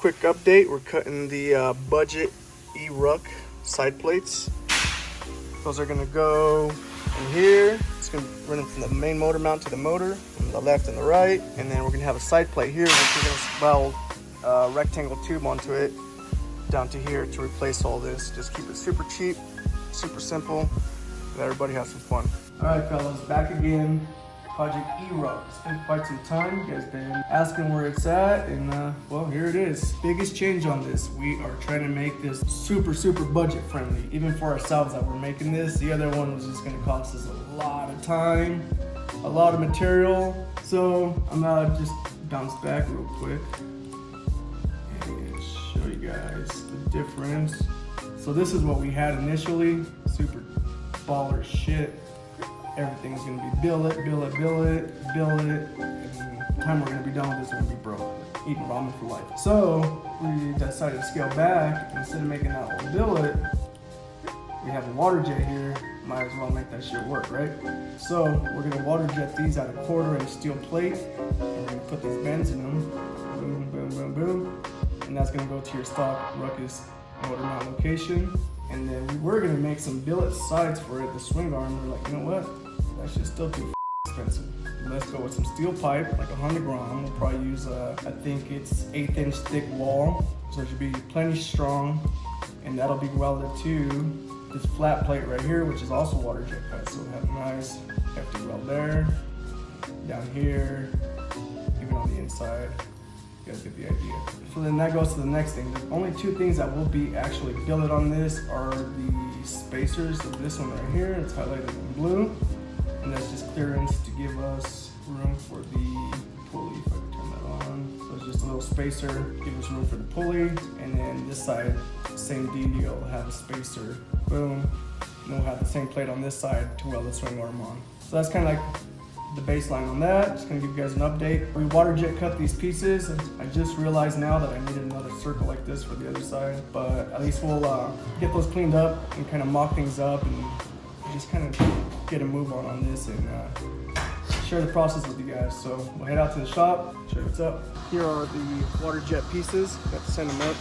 quick update. We're cutting the budget e-Ruck side plates. Those are gonna go in here. It's gonna run from the main motor mount to the motor, from the left and the right. And then we're gonna have a side plate here, which we're gonna weld a rectangle tube onto it down to here to replace all this. Just keep it super cheap, super simple. Let everybody have some fun. All right, fellas, back again. Project e-Ruck. It's been quite some time. You guys been asking where it's at, and well, here it is. Biggest change on this. We are trying to make this super budget friendly, even for ourselves that we're making this. The other one was just gonna cost us a lot of time, a lot of material. So I'm gonna just bounce back real quick and show you guys the difference. So this is what we had initially. Super baller shit. Everything's gonna be billet. And the time we're gonna be done with this, we're gonna be broke, eating ramen for life. So we decided to scale back. Instead of making that whole billet, we have a water jet here. Might as well make that shit work, right? So we're gonna water jet these out of 1/4 inch steel plate, and we're gonna put these bends in them. Boom, boom, boom, boom. And that's gonna go to your stock Ruckus motor mount location. And then we were gonna make some billet sides for it, the swing arm. We're like, you know what? That shit's still too expensive. Let's go with some steel pipe, like 100 gram. We'll probably use I think it's 1/8 inch thick wall. So it should be plenty strong. And that'll be welded to this flat plate right here, which is also water jet cut. So we'll have a nice hefty weld there, down here, even on the inside. You guys get the idea. So then that goes to the next thing. The only two things that will be actually billet on this are the spacers. So this one right here, it's highlighted in blue. And that's just clearance to give us room for the pulley, if I can turn that on. So it's just a little spacer, give us room for the pulley. And then this side, same deal, we'll have a spacer, boom. And we'll have the same plate on this side to weld the swing arm on. So that's kind of like the baseline on that. Just gonna give you guys an update. We water jet cut these pieces. I just realized now that I needed another circle like this for the other side, but at least we'll get those cleaned up and kind of mock things up and just kind of get a move on this and share the process with you guys. So we'll head out to the shop, show you what's up. Here are the water jet pieces. Got to send them up,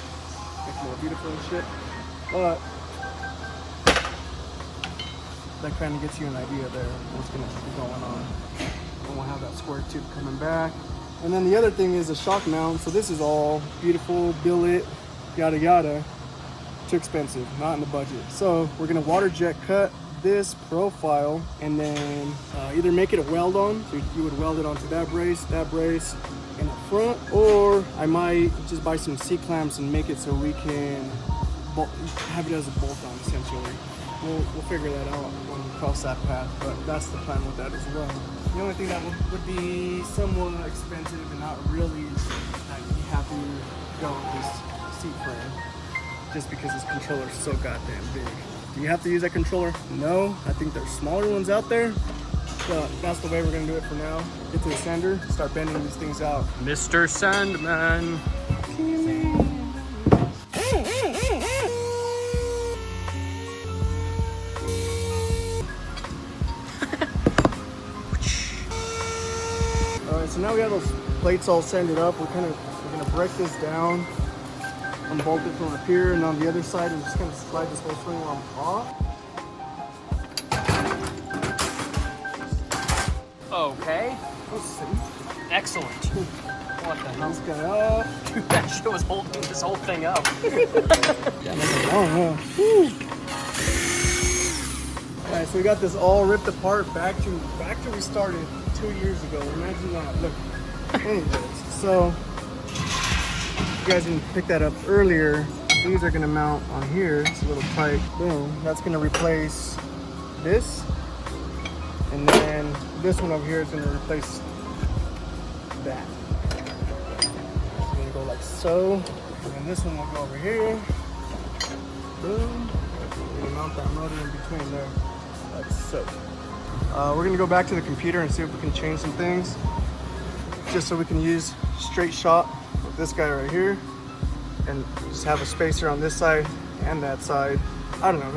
make them more beautiful and shit. But that kind of gets you an idea there of what's going to be going on. And we'll have that square tube coming back. And then the other thing is a shock mount. So this is all beautiful, billet, yada yada. Too expensive, not in the budget. So we're going to water jet cut this profile and then either make it a weld on. So you would weld it onto that brace in the front. Or I might just buy some C-clamps and make it so we can have it as a bolt-on essentially. We'll figure that out when we cross that path, but that's the plan with that as well. The only thing that would be somewhat expensive and not really that you have to go with this seat frame, just because this controller is so goddamn big. Do you have to use that controller? No, I think there's smaller ones out there, but that's the way we're gonna do it for now. Get to the sander, start bending these things out. Mr. Sandman. So now we have those plates all sanded up. We're gonna break this down, unbolt it from up here, and on the other side, we're just gonna slide this whole swing arm off. Okay. Let's see. Excellent. What the hell? This guy off. Dude, that shit was holding this whole thing up. Yeah, that's a long one. All right, so we got this all ripped apart back to we started 2 years ago. Imagine that. Look. Anyways, so you guys didn't pick that up earlier. These are gonna mount on here. It's a little tight. Boom. That's gonna replace this, and then this one over here is gonna replace that. It's gonna go like so, and then this one will go over here. Boom. We're gonna mount that motor in between there, like so. We're gonna go back to the computer and see if we can change some things, just so we can use straight shot with this guy right here, and just have a spacer on this side and that side. I don't know,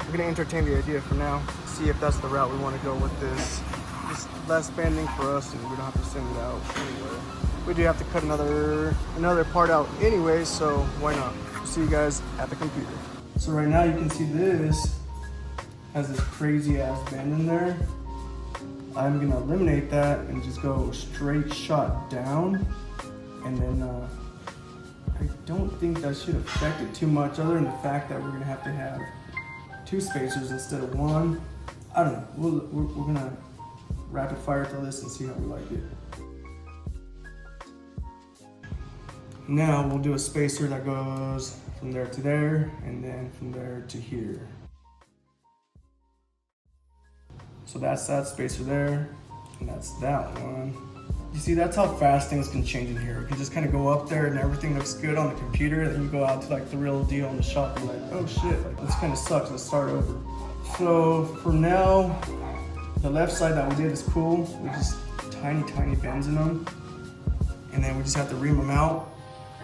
we're gonna entertain the idea for now, see if that's the route we want to go with this. Just less bending for us, and we don't have to send it out anywhere. we do have to cut another part out anyway, so why not? See you guys at the computer. So right now you can see this has this crazy ass bend in there. I'm gonna eliminate that and just go straight shot down, and then I don't think that should affect it too much, other than the fact that we're gonna have to have 2 spacers instead of 1. I don't know. We're gonna rapid fire through this and see how we like it. Now we'll do a spacer that goes from there to there, and then from there to here. So that's that spacer there, and that's that one. You see, that's how fast things can change in here. You can just kind of go up there and everything looks good on the computer, and then you go out to like the real deal in the shop and you're like, oh shit, like this kind of sucks, let's start over. So for now, the left side that we did is cool. We just tiny bends in them, and then we just have to ream them out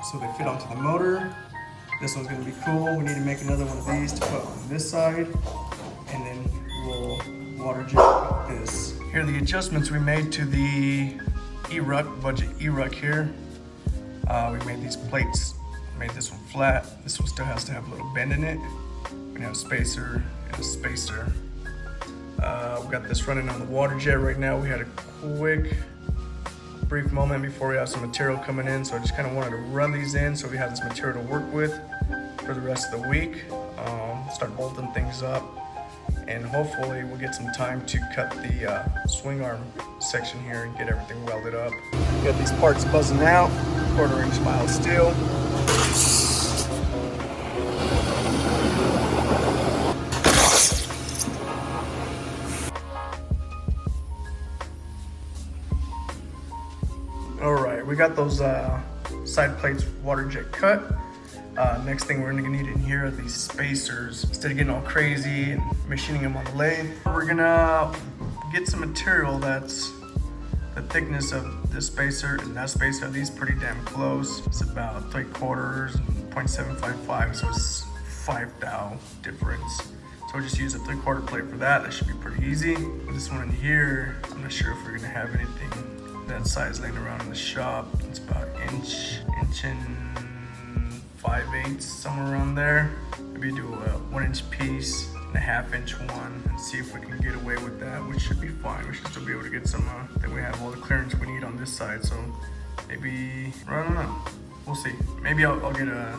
so they fit onto the motor. This one's gonna be cool. We need to make another one of these to put on this side, and then we'll water jet this. Here are the adjustments we made to the e-Ruck, budget e-Ruck here. We made these plates, made this one flat. This one still has to have a little bend in it. We're gonna have a spacer and a spacer. We got this running on the water jet right now. We had a brief moment before we have some material coming in, so I just kind of wanted to run these in so we have this material to work with for the rest of the week. Start bolting things up, and hopefully we'll get some time to cut the swing arm section here and get everything welded up. Got these parts buzzing out, 1/4 inch mild steel. All right, we got those side plates water jet cut. Next thing we're gonna need in here are these spacers. Instead of getting all crazy and machining them on the lathe, we're gonna get some material that's the thickness of this spacer and that spacer. Are these pretty damn close? It's about 3/4 and 0.755, so it's 5 thou difference. So we'll just use a 3/4 plate for that. That should be pretty easy. This one in here, I'm not sure if we're gonna have anything that size laying around in the shop. It's about inch and 5/8, somewhere around there. Maybe do a 1-inch piece and a 1/2-inch one and see if we can get away with that, which should be fine. We should still be able to get some, then we have all the clearance we need on this side. So maybe, I don't know, we'll see. Maybe I'll get a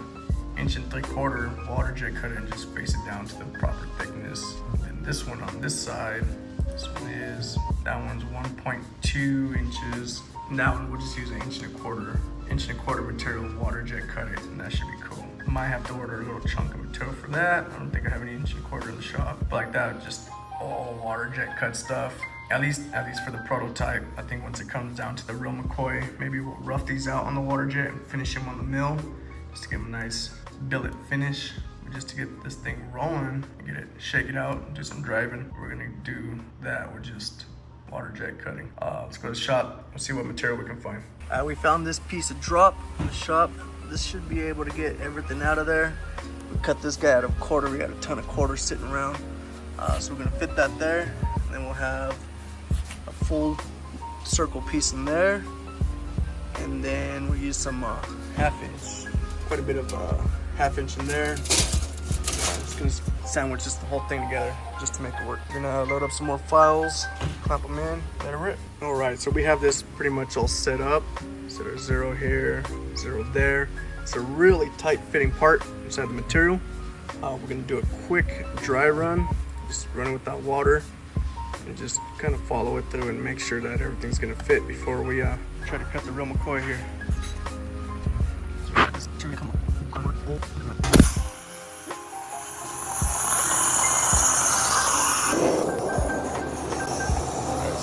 1 3/4 water jet cut and just face it down to the proper thickness. And then this one on this side, that one's 1.2 inches. And that one we'll just use an 1.25 material, water jet cut it, and that should be cool. Might have to order a little chunk of material for that. I don't think I have any 1.25 in the shop. But like that, just all water jet cut stuff. At least for the prototype. I think once it comes down to the real McCoy, maybe we'll rough these out on the water jet and finish them on the mill, just to give them a nice billet finish. Just to get this thing rolling, get it, shake it out, do some driving. We're gonna do that with just water jet cutting. Let's go to the shop and see what material we can find. We found this piece of drop in the shop. This should be able to get everything out of there. We cut this guy out of 1/4. We got a ton of quarters sitting around. So we're gonna fit that there. And then we'll have a full circle piece in there. And then we'll use some 1/2 inch, quite a bit of 1/2 inch in there. I'm just gonna sandwich the whole thing together just to make it work. We're gonna load up some more files, clamp them in, let it rip. All right, so we have this pretty much all set up. So there's 0 here, 0 there. It's a really tight fitting part inside the material. We're gonna do a quick dry run, just run it without water, and just kind of follow it through and make sure that everything's gonna fit before we try to cut the real McCoy here.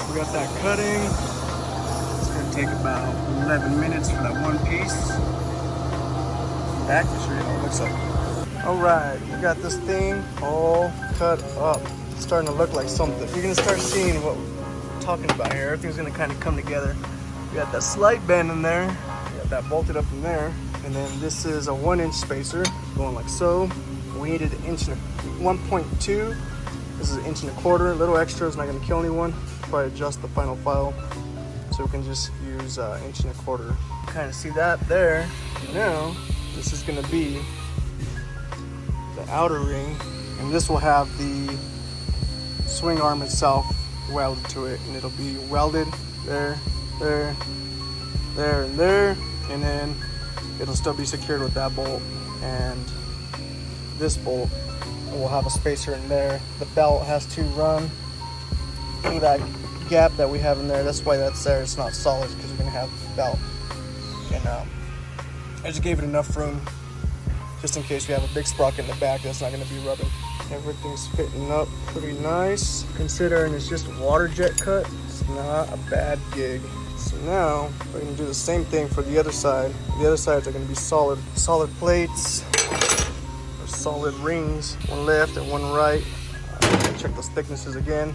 We got that cutting. It's gonna take about 11 minutes for that one piece. Back to show you what it looks like. All right, we got this thing all cut up. It's starting to look like something. You're gonna start seeing what we're talking about here. Everything's gonna kind of come together. We got that slight bend in there. We got that bolted up in there. And then this is a 1-inch spacer going like so. We needed an 1.2. This is an 1.25 inch. A little extra is not gonna kill anyone. Probably adjust the final file so we can just use 1.25 inch. kind of see that there. Now, this is gonna be the outer ring, and this will have the swing arm itself welded to it, and it'll be welded there, there, there, and there, and then it'll still be secured with that bolt and this bolt. And we'll have a spacer in there. The belt has to run through that gap that we have in there. That's why that's there. It's not solid because we're gonna have the belt. And I just gave it enough room just in case we have a big sprocket in the back that's not gonna be rubbing. Everything's fitting up pretty nice. Considering it's just water jet cut, it's not a bad gig. So now we're gonna do the same thing for the other side. The other sides are gonna be solid plates, or solid rings, one left and one right. Check those thicknesses again,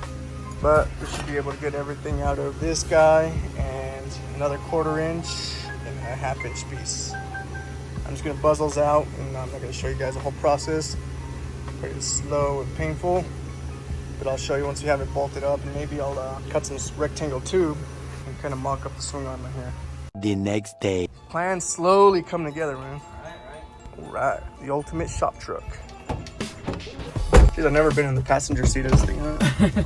but we should be able to get everything out of this guy and another 1/4 inch and a 1/2 inch piece. I'm just gonna buzz those out, and I'm not gonna show you guys the whole process. Pretty slow and painful, but I'll show you once we have it bolted up, and maybe I'll cut some rectangle tube and kind of mock up the swing arm in here. The next day. Plans slowly come together, man. All right, the ultimate shop truck. Jeez, I've never been in the passenger seat of this thing. The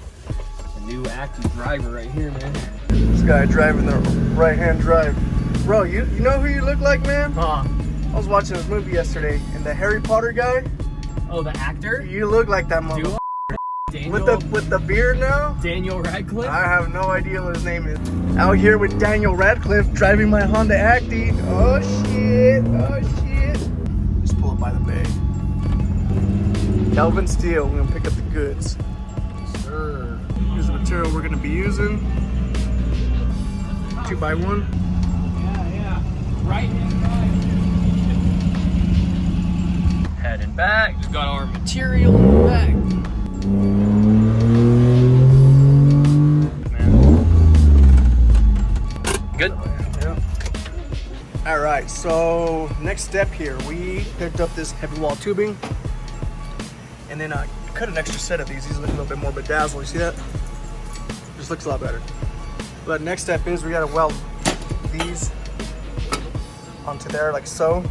new active driver right here, man. This guy driving the right-hand drive. Bro, you know who you look like, man? Huh. I was watching this movie yesterday, and the Harry Potter guy, Oh, the actor? you look like that Do motherfucker. Daniel, With the beard now? Daniel Radcliffe? I have no idea what his name is. Out here with Daniel Radcliffe driving my Honda Acti. Oh shit, oh shit. Just pull up by the bay. Kelvin Steel, we're gonna pick up the goods. Sure. Here's the material we're gonna be using. 2x1. Yeah. Right and right. Heading back. We've got our material in the back. Good? Yeah. All right, so next step here, we picked up this heavy wall tubing, and then I cut an extra set of these. These look a little bit more bedazzled. You see that? Just looks a lot better. But next step is we gotta weld these onto there like so.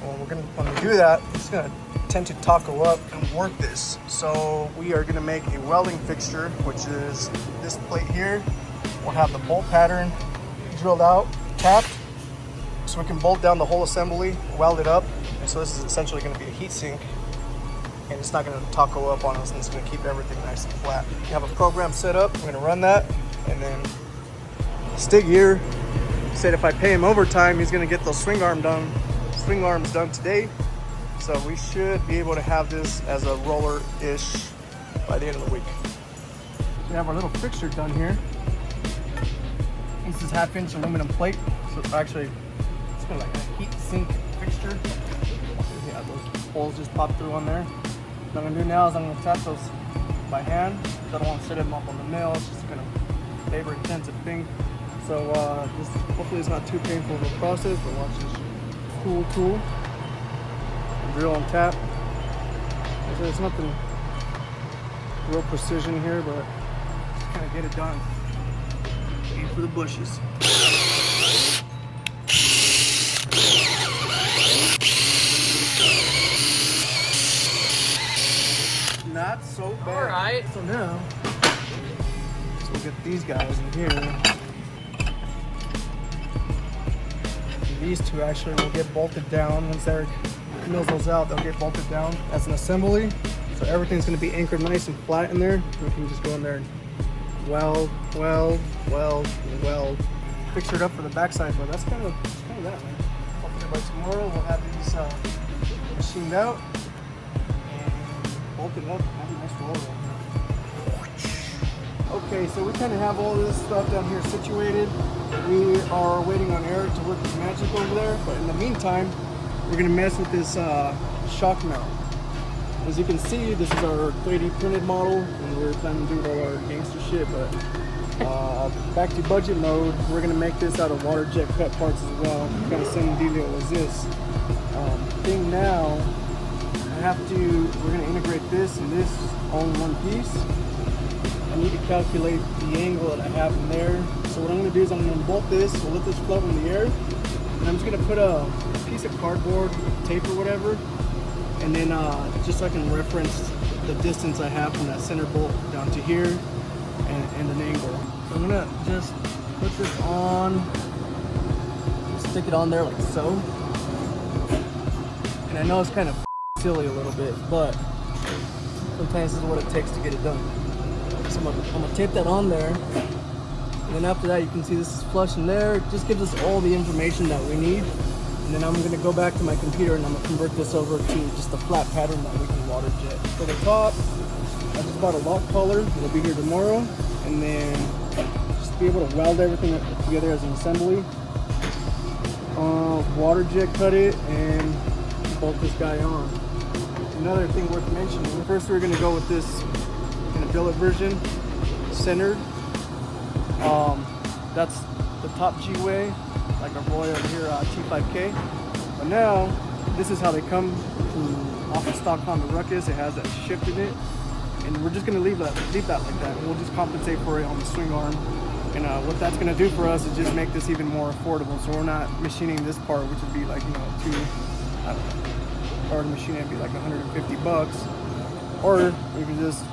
And when we do that, it's gonna tend to taco up and warp this. So we are gonna make a welding fixture, which is this plate here. We'll have the bolt pattern drilled out, tapped, so we can bolt down the whole assembly, weld it up. And so this is essentially gonna be a heat sink, and it's not gonna taco up on us, and it's gonna keep everything nice and flat. We have a program set up, we're gonna run that, and then Stig here said if I pay him overtime, he's gonna get those swing arms done today. So we should be able to have this as a roller-ish by the end of the week. We have our little fixture done here. This is 1/2 inch aluminum plate. So actually, it's kind of like a heat sink fixture. Yeah, those holes just pop through on there. What I'm gonna do now is I'm gonna tap those by hand. I don't want to set them up on the mill. It's just kind of labor-intensive thing. So this hopefully it's not too painful of a process. But watch this cool tool. Drill and tap. There's nothing real precision here, but just kind of get it done. Aim for the bushes. Not so bad. All right. So now, we'll get these guys in here. These two actually will get bolted down once Eric mills those out. They'll get bolted down as an assembly. So everything's going to be anchored nice and flat in there. We can just go in there and weld, and weld. Fixture it up for the backside, but that's kind of that, man. Hopefully by tomorrow we'll have these machined out and bolted up. Have a nice roller. Okay, so we kind of have all this stuff down here situated. We are waiting on Eric to work his magic over there, but in the meantime, we're gonna mess with this shock mount. As you can see, this is our 3D printed model, and we're planning to do all our gangster shit, but back to budget mode, we're gonna make this out of water jet cut parts as well. Kind of same deal as this. Thing now, we're gonna integrate this and this all in one piece. I need to calculate the angle that I have in there. So what I'm gonna do is I'm gonna bolt this, we'll let this float in the air, and I'm just gonna put a piece of cardboard, tape or whatever, and then just so I can reference the distance I have from that center bolt down to here and an angle. So I'm gonna just put this on, stick it on there like so. And I know it's kind of silly a little bit, but sometimes this is what it takes to get it done. So I'm gonna tape that on there, and then after that you can see this is flush in there. It just gives us all the information that we need. And then I'm gonna go back to my computer and I'm gonna convert this over to just a flat pattern that we can water jet. For the top, I just bought a lock collar. It'll be here tomorrow. And then just be able to weld everything together as an assembly. Water jet cut it and bolt this guy on. Another thing worth mentioning, first we're gonna go with this in a billet version, centered. That's the top G-way, like our boy over here, T5K. But now, this is how they come off the stock Honda Ruckus. It has that shift in it. And we're just gonna leave that like that. And we'll just compensate for it on the swing arm. And what that's gonna do for us is just make this even more affordable. So we're not machining this part, which would be like, you know, I don't know, or the machine would be like 150 bucks. Or we can just,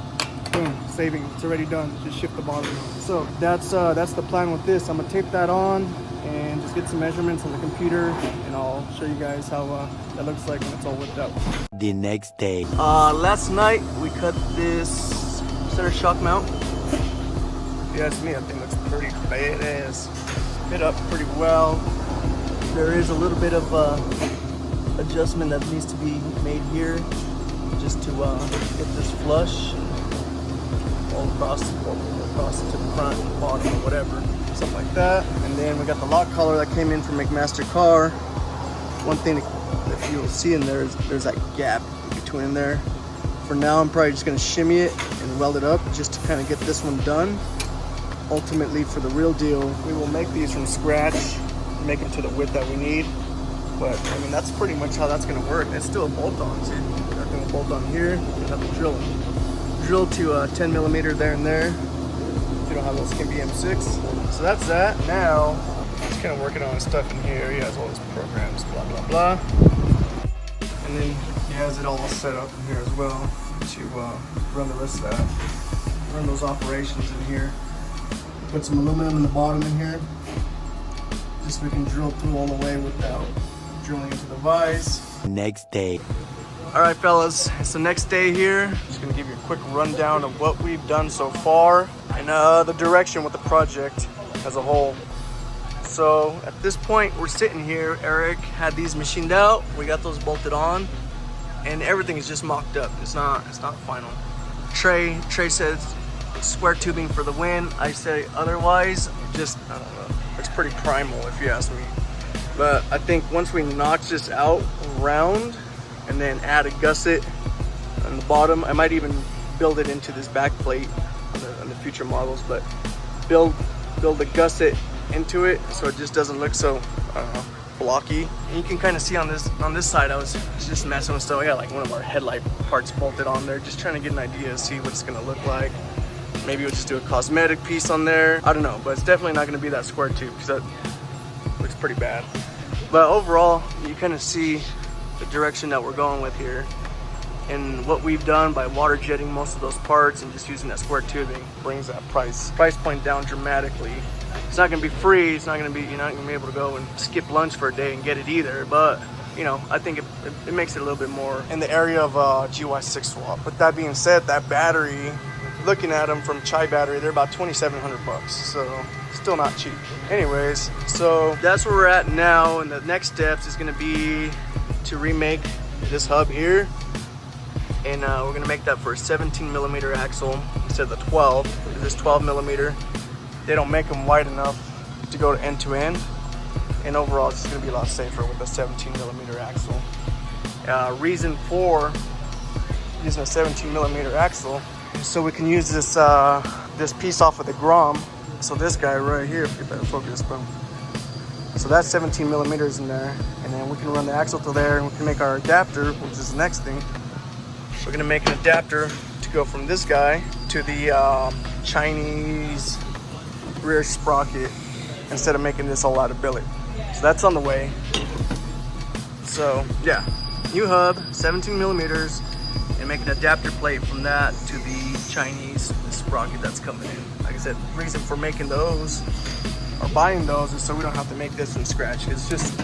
boom, saving, it's already done, just shift the bottom. So that's the plan with this. I'm gonna tape that on and just get some measurements on the computer, and I'll show you guys how that looks like when it's all whipped out. The next day. Last night we cut this center shock mount. If you ask me, that thing looks pretty badass. Fit up pretty well. There is a little bit of adjustment that needs to be made here, just to get this flush all across to the front and bottom or whatever, something like that. And then we got the lock collar that came in from McMaster Car. One thing that you'll see in there is there's that gap between there. For now, I'm probably just gonna shimmy it and weld it up just to kind of get this one done. Ultimately, for the real deal, we will make these from scratch, make them to the width that we need. But I mean, that's pretty much how that's gonna work. It's still a bolt-on too. I'm gonna bolt on here and have to drill to 10 millimeter there and there. If you don't have those, can be M6. So that's that. Now, just kind of working on his stuff in here. He has all his programs, blah blah blah. And then he has it all set up in here as well to run the rest of that. Run those operations in here. Put some aluminum in the bottom in here, just so we can drill through all the way without drilling into the vise. Next day. All right, fellas, it's the next day here. Just gonna give you a quick rundown of what we've done so far and the direction with the project as a whole. So at this point, we're sitting here. Eric had these machined out. We got those bolted on, and everything is just mocked up. It's not final. Trey says square tubing for the win. I say otherwise. Just, I don't know. It's pretty primal if you ask me. But I think once we knock this out round and then add a gusset on the bottom, I might even build it into this back plate on the future models, but build a gusset into it so it just doesn't look so, I don't know, blocky. And you can kind of see on this side, I was just messing with stuff. I got like one of our headlight parts bolted on there, just trying to get an idea to see what it's gonna look like. Maybe we'll just do a cosmetic piece on there. I don't know, but it's definitely not gonna be that square tube because that looks pretty bad. But overall, you kind of see the direction that we're going with here. And what we've done by water jetting most of those parts and just using that square tubing brings that price point down dramatically. It's not gonna be free, it's not gonna be, you're not gonna be able to go and skip lunch for a day and get it either, but you know, I think it makes it a little bit more in the area of GY6 swap. With that being said, that battery, looking at them from Chai Battery, they're about 2,700 bucks, so still not cheap. Anyways, so that's where we're at now, and the next steps is gonna be to remake this hub here, and we're gonna make that for a 17 millimeter axle instead of the 12, because this 12 millimeter, they don't make them wide enough to go to end to end, and overall it's just gonna be a lot safer with a 17 millimeter axle. Reason for using a 17 millimeter axle, so we can use this this piece off of the Grom. So this guy right here, if you better focus, boom. So that's 17 millimeters in there, and then we can run the axle to there, and we can make our adapter, which is the next thing. We're gonna make an adapter to go from this guy to the Chinese rear sprocket instead of making this all out of billet. So that's on the way. So yeah, new hub, 17 millimeters, and make an adapter plate from that to the Chinese sprocket that's coming in. Like I said, the reason for making those or buying those is so we don't have to make this from scratch. It's just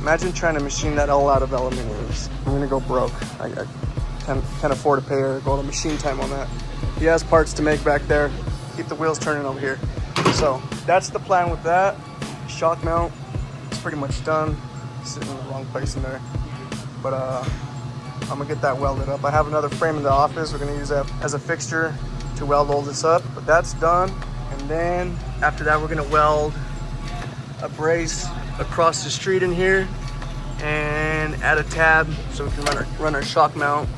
imagine trying to machine that all out of aluminum. I'm gonna go broke. I can't afford to pay or go to machine time on that. He has parts to make back there. Keep the wheels turning over here. So that's the plan with that. Shock mount, it's pretty much done. Sitting in the wrong place in there. But I'm gonna get that welded up. I have another frame in the office. We're gonna use that as a fixture to weld all this up. But that's done. And then after that, we're gonna weld a brace across the street in here and add a tab so we can run our shock mount.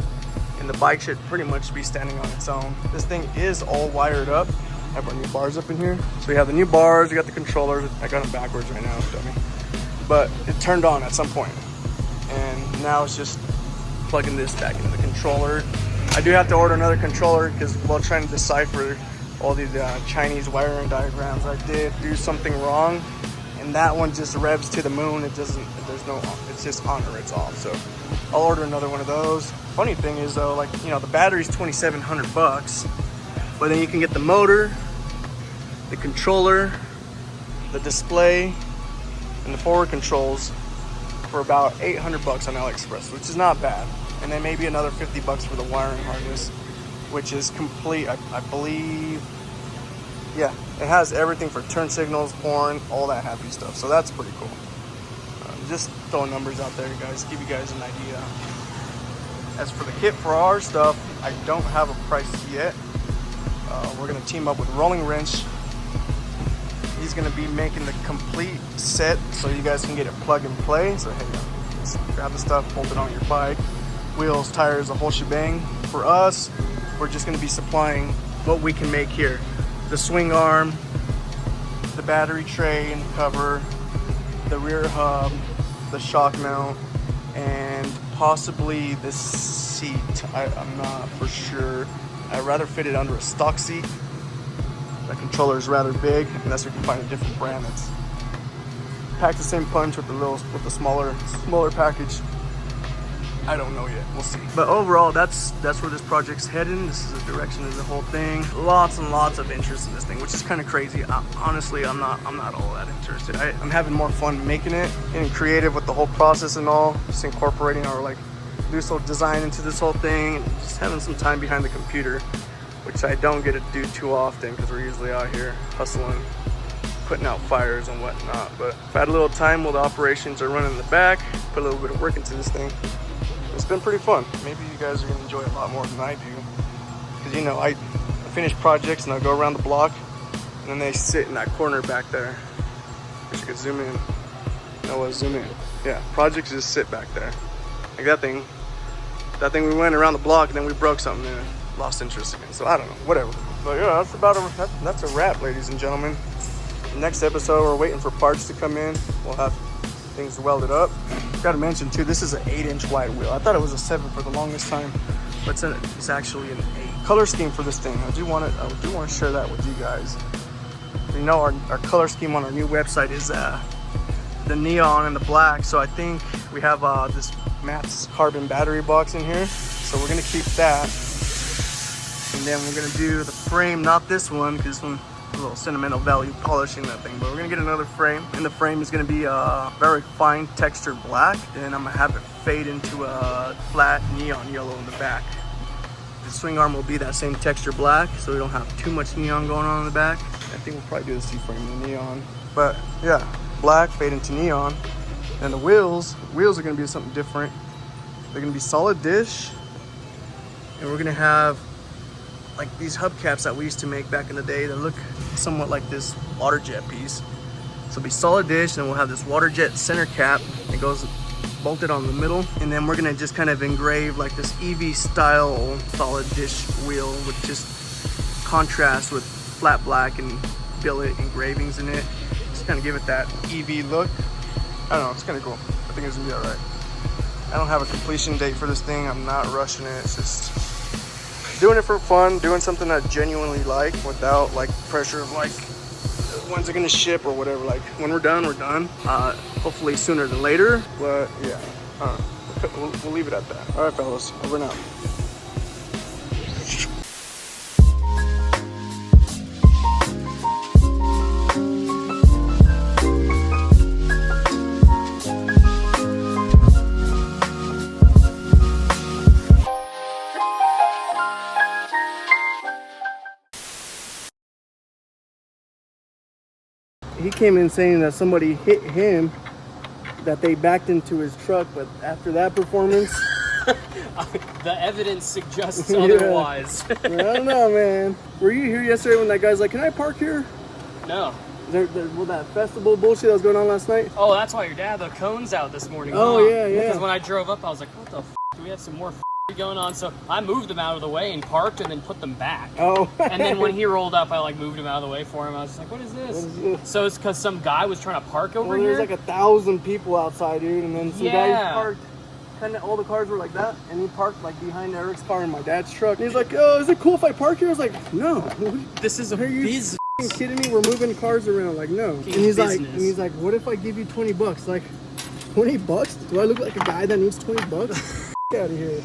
And the bike should pretty much be standing on its own. This thing is all wired up. I have our new bars up in here. So we have the new bars, we got the controllers. I got them backwards right now, dummy. But it turned on at some point. And now it's just plugging this back into the controller. I do have to order another controller because while trying to decipher all these Chinese wiring diagrams, I did do something wrong. And that one just revs to the moon. It's just on or it's off. So I'll order another one of those. Funny thing is though, like, you know, the battery's $2,700, but then you can get the motor, the controller, the display, and the forward controls for about $800 on AliExpress, which is not bad. And then maybe another $50 for the wiring harness, which is complete, I believe. Yeah, it has everything for turn signals, horn, all that happy stuff. So that's pretty cool. Just throwing numbers out there, guys, give you guys an idea. As for the kit for our stuff, I don't have a price yet. We're gonna team up with Rolling Wrench. He's gonna be making the complete set so you guys can get it plug and play. So hey, just grab the stuff, bolt it on your bike. Wheels, tires, the whole shebang. For us, we're just gonna be supplying what we can make here. The swing arm, the battery tray and cover, the rear hub, the shock mount, and possibly the seat. I'm not for sure. I'd rather fit it under a stock seat. The controller is rather big, unless we can find a different brand that's packed the same punch with the smaller package. I don't know yet. We'll see. But overall, that's where this project's heading. This is the direction of the whole thing. Lots and lots of interest in this thing, which is kind of crazy. Honestly, I'm not all that interested. I'm having more fun making it, getting creative with the whole process and all. Just incorporating our like loose design into this whole thing, and just having some time behind the computer, which I don't get to do too often because we're usually out here hustling, putting out fires and whatnot. But if I had a little time while the operations are running in the back, put a little bit of work into this thing. It's been pretty fun. Maybe you guys are gonna enjoy it a lot more than I do. Because you know, I finish projects and I go around the block and then they sit in that corner back there. Wish you could zoom in. No, zoom in. Yeah, projects just sit back there. Like that thing we went around the block and then we broke something and lost interest again. So I don't know, whatever. But yeah, that's a wrap, ladies and gentlemen. The next episode, we're waiting for parts to come in. We'll have things welded up. Gotta mention too, this is an 8-inch wide wheel. I thought it was a 7 for the longest time, but it's actually an 8. Color scheme for this thing, I do want to share that with you guys. You know, our color scheme on our new website is the neon and the black. So I think we have this Matt's carbon battery box in here. So we're gonna keep that, and then we're gonna do the frame, not this one, because a little sentimental value polishing that thing, but we're gonna get another frame, and the frame is gonna be a very fine textured black, and I'm gonna have it fade into a flat neon yellow in the back. The swing arm will be that same texture black, so we don't have too much neon going on in the back. I think we'll probably do the C-frame in the neon, but yeah, black fade into neon. And the wheels are gonna be something different. They're gonna be solid dish, and we're gonna have like these hubcaps that we used to make back in the day that look somewhat like this water jet piece. So it'll be solid dish, and we'll have this water jet center cap that goes bolted on the middle, and then we're gonna just kind of engrave like this EV style solid dish wheel with just contrast with flat black and billet engravings in it. Just kind of give it that EV look. I don't know, it's kind of cool. I think it's gonna be all right. I don't have a completion date for this thing. I'm not rushing it. It's just doing it for fun, doing something I genuinely like without like pressure of like when's it gonna ship or whatever. Like when we're done, we're done. Hopefully sooner than later, but yeah, we'll leave it at that. All right, fellas, over and out. He came in saying that somebody hit him, that they backed into his truck, but after that performance, The evidence suggests otherwise. I don't know, man. Were you here yesterday when that guy's like, "Can I park here?" No. Well, that festival bullshit that was going on last night? Oh, that's why your dad had the cones out this morning. Oh, huh? yeah. Because when I drove up, I was like, what the f***? Do we have some more going on? So I moved them out of the way and parked and then put them back. Oh. And then when he rolled up, I like moved him out of the way for him. I was just like, what is this? So it's because some guy was trying to park over here? There's like 1,000 people outside, dude, and then some guys parked. Kind of all the cars were like that, and he parked like behind Eric's car and my dad's truck. And he's like, "Oh, is it cool if I park here?" I was like, "No, This is a business. Are you kidding me? We're moving cars around." Like, no. And he's like, "What if I give you $20?" Like, $20? Do I look like a guy that needs $20? Get out of here.